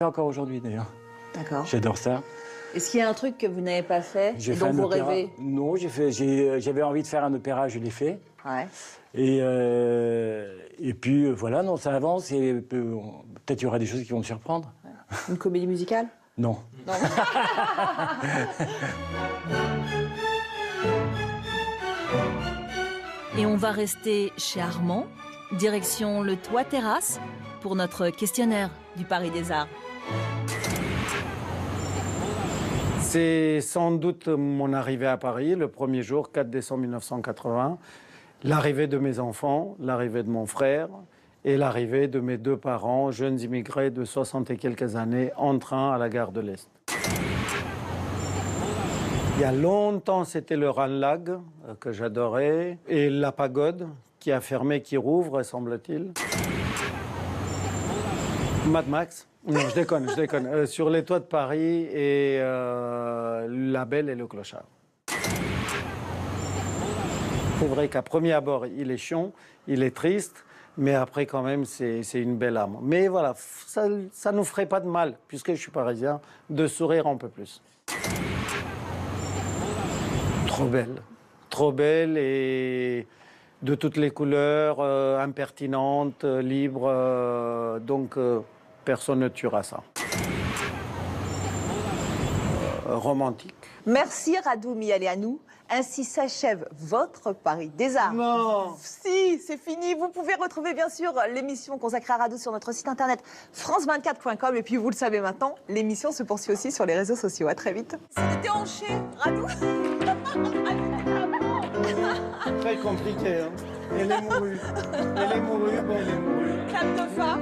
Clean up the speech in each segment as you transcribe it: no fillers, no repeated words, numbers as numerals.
Encore aujourd'hui d'ailleurs. D'accord. J'adore ça. Est-ce qu'il y a un truc que vous n'avez pas fait et dont vous rêvez? Non, j'avais envie de faire un opéra, je l'ai fait. Ouais. Et puis voilà, non, ça avance et peut-être il y aura des choses qui vont me surprendre. Ouais. Une comédie musicale? Non. Non. Et on va rester chez Armand, direction le toit terrasse, pour notre questionnaire du Paris des Arts. C'est sans doute mon arrivée à Paris, le premier jour, 4 décembre 1980, l'arrivée de mes enfants, l'arrivée de mon frère et l'arrivée de mes deux parents, jeunes immigrés de 60 et quelques années, en train à la gare de l'Est. Il y a longtemps, c'était le Ranelagh que j'adorais et la pagode qui a fermé, qui rouvre, semble-t-il. Mad Max. Non, je déconne. Sur les toits de Paris et La Belle et le Clochard. C'est vrai qu'à premier abord, il est chiant, il est triste, mais après, quand même, c'est une belle âme. Mais voilà, ça ne nous ferait pas de mal, puisque je suis parisien, de sourire un peu plus. Trop belle et de toutes les couleurs, impertinente, libre, donc personne ne tuera ça. Romantique. Merci Radou Mialeanu. Ainsi s'achève votre Paris des Arts. Non. Si, c'est fini. Vous pouvez retrouver bien sûr l'émission consacrée à Radou sur notre site internet france24.com. Et puis vous le savez maintenant, l'émission se poursuit aussi sur les réseaux sociaux. À très vite. C'est déhanché, Radou. Très compliqué, hein. Elle est mourue. Bon, elle est mourue. Clap de fin.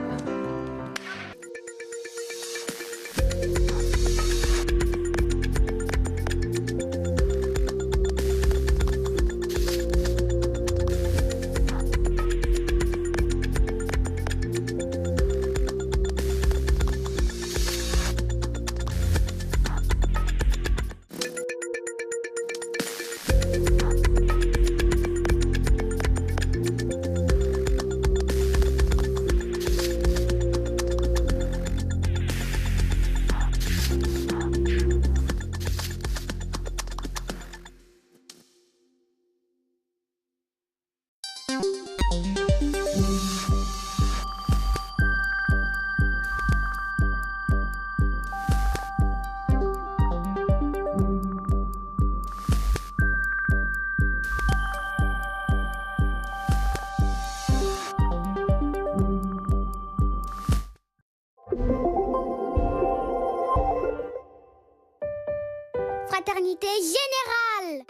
Fraternité générale.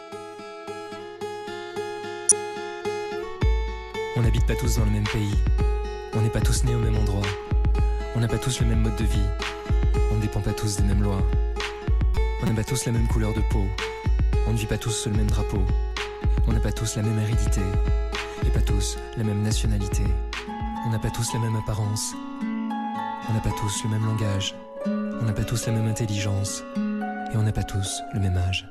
On n'habite pas tous dans le même pays. On n'est pas tous nés au même endroit. On n'a pas tous le même mode de vie. On ne dépend pas tous des mêmes lois. On n'a pas tous la même couleur de peau. On ne vit pas tous sous le même drapeau. On n'a pas tous la même hérédité. Et pas tous la même nationalité. On n'a pas tous la même apparence. On n'a pas tous le même langage. On n'a pas tous la même intelligence. Et on n'a pas tous le même âge.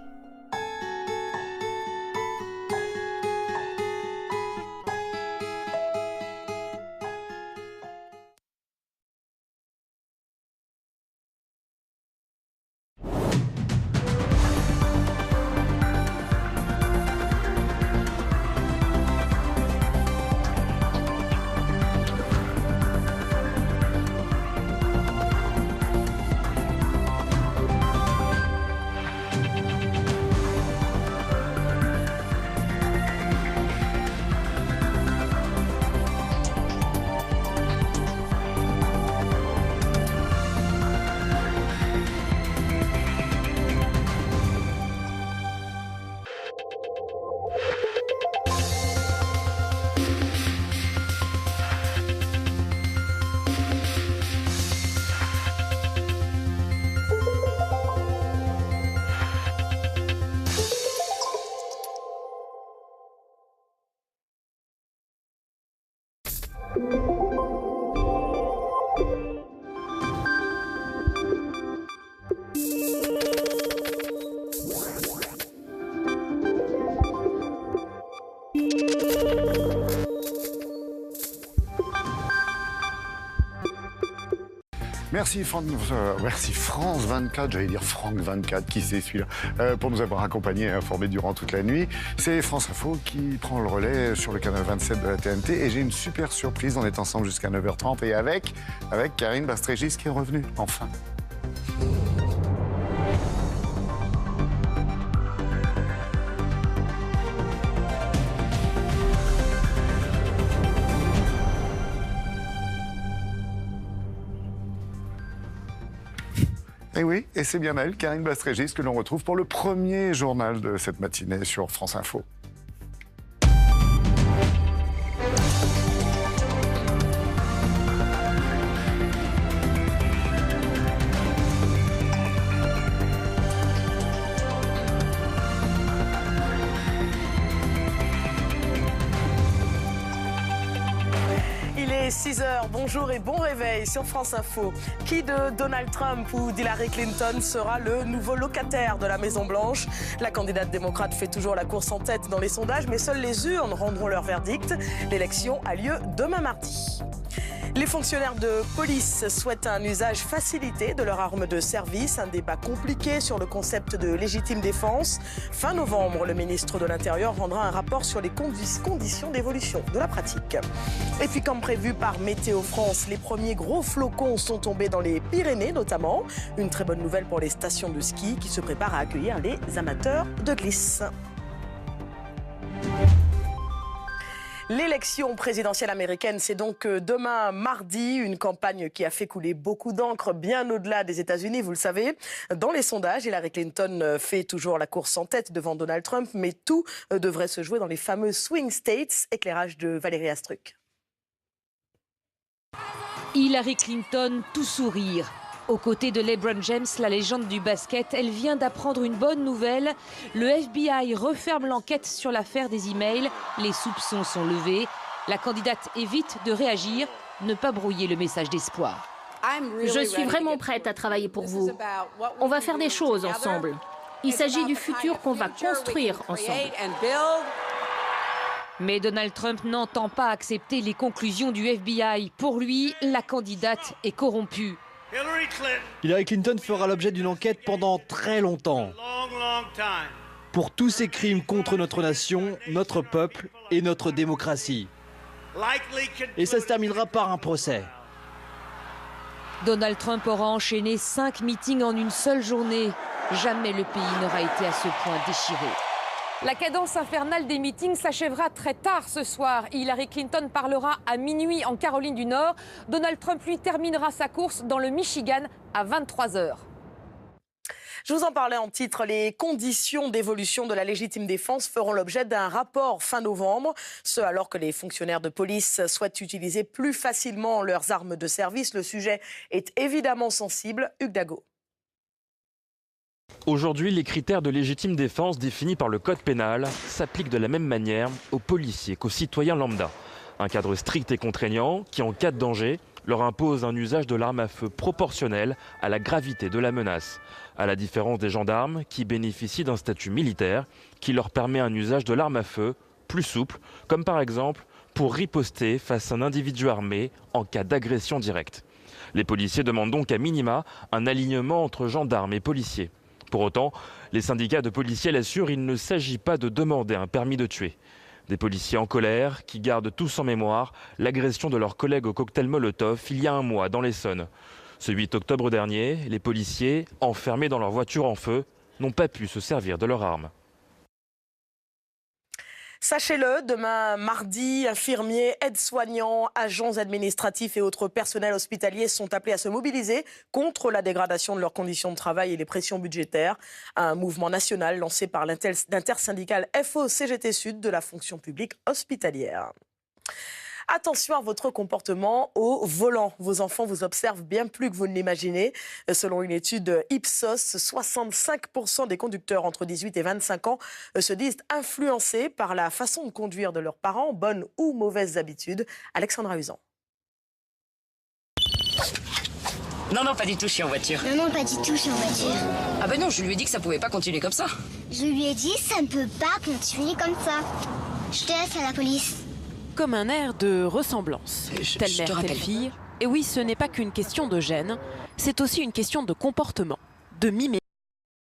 merci France 24, j'allais dire Franck 24, qui c'est celui-là, pour nous avoir accompagnés et informés durant toute la nuit. C'est France Info qui prend le relais sur le canal 27 de la TNT et j'ai une super surprise, on est ensemble jusqu'à 9h30 et avec Karine Bastrégis qui est revenue, enfin. Et oui, et c'est bien elle, Karine Bastrégis, que l'on retrouve pour le premier journal de cette matinée sur France Info. Il est 6h, bonjour et bon réveil sur France Info. Qui de Donald Trump ou d'Hillary Clinton sera le nouveau locataire de la Maison-Blanche? La candidate démocrate fait toujours la course en tête dans les sondages, mais seules les urnes rendront leur verdict. L'élection a lieu demain mardi. Les fonctionnaires de police souhaitent un usage facilité de leur arme de service. Un débat compliqué sur le concept de légitime défense. Fin novembre, le ministre de l'Intérieur rendra un rapport sur les conditions d'évolution de la pratique. Et puis comme prévu par Météo France, les premiers gros flocons sont tombés dans les Pyrénées notamment. Une très bonne nouvelle pour les stations de ski qui se préparent à accueillir les amateurs de glisse. L'élection présidentielle américaine, c'est donc demain mardi, une campagne qui a fait couler beaucoup d'encre bien au-delà des États-Unis, vous le savez. Dans les sondages, Hillary Clinton fait toujours la course en tête devant Donald Trump, mais tout devrait se jouer dans les fameux swing states. Éclairage de Valérie Astruc. Hillary Clinton, tout sourire. Aux côtés de LeBron James, la légende du basket, elle vient d'apprendre une bonne nouvelle. Le FBI referme l'enquête sur l'affaire des emails. Les soupçons sont levés. La candidate évite de réagir, ne pas brouiller le message d'espoir. Je suis vraiment prête à travailler pour vous. On va faire des choses ensemble. Il s'agit du futur qu'on va construire ensemble. Mais Donald Trump n'entend pas accepter les conclusions du FBI. Pour lui, la candidate est corrompue. Hillary Clinton fera l'objet d'une enquête pendant très longtemps. Pour tous ses crimes contre notre nation, notre peuple et notre démocratie. Et ça se terminera par un procès. Donald Trump aura enchaîné 5 meetings en une seule journée. Jamais le pays n'aura été à ce point déchiré. La cadence infernale des meetings s'achèvera très tard ce soir. Hillary Clinton parlera à minuit en Caroline du Nord. Donald Trump, lui, terminera sa course dans le Michigan à 23h. Je vous en parlais en titre, les conditions d'évolution de la légitime défense feront l'objet d'un rapport fin novembre. Ce alors que les fonctionnaires de police souhaitent utiliser plus facilement leurs armes de service. Le sujet est évidemment sensible. Hugues Dago. Aujourd'hui, les critères de légitime défense définis par le code pénal s'appliquent de la même manière aux policiers qu'aux citoyens lambda. Un cadre strict et contraignant qui, en cas de danger, leur impose un usage de l'arme à feu proportionnel à la gravité de la menace. À la différence des gendarmes qui bénéficient d'un statut militaire qui leur permet un usage de l'arme à feu plus souple, comme par exemple pour riposter face à un individu armé en cas d'agression directe. Les policiers demandent donc à minima un alignement entre gendarmes et policiers. Pour autant, les syndicats de policiers l'assurent, il ne s'agit pas de demander un permis de tuer. Des policiers en colère qui gardent tous en mémoire l'agression de leurs collègues au cocktail Molotov il y a un mois dans l'Essonne. Ce 8 octobre dernier, les policiers, enfermés dans leur voiture en feu, n'ont pas pu se servir de leurs armes. Sachez-le, demain mardi, infirmiers, aides-soignants, agents administratifs et autres personnels hospitaliers sont appelés à se mobiliser contre la dégradation de leurs conditions de travail et les pressions budgétaires. Un mouvement national lancé par l'intersyndicale FO-CGT Sud de la fonction publique hospitalière. Attention à votre comportement au volant. Vos enfants vous observent bien plus que vous ne l'imaginez. Selon une étude Ipsos, 65% des conducteurs entre 18 et 25 ans se disent influencés par la façon de conduire de leurs parents, bonnes ou mauvaises habitudes. Alexandra Usan. Non, non, pas du tout, je suis en voiture. Non, pas du tout, je suis en voiture. Ah ben non, je lui ai dit que ça pouvait pas continuer comme ça. Je lui ai dit, ça ne peut pas continuer comme ça. Je te laisse à la police. Comme un air de ressemblance. Telle mère, telle fille. Et oui, ce n'est pas qu'une question de gêne. c'est aussi une question de comportement, de mimer.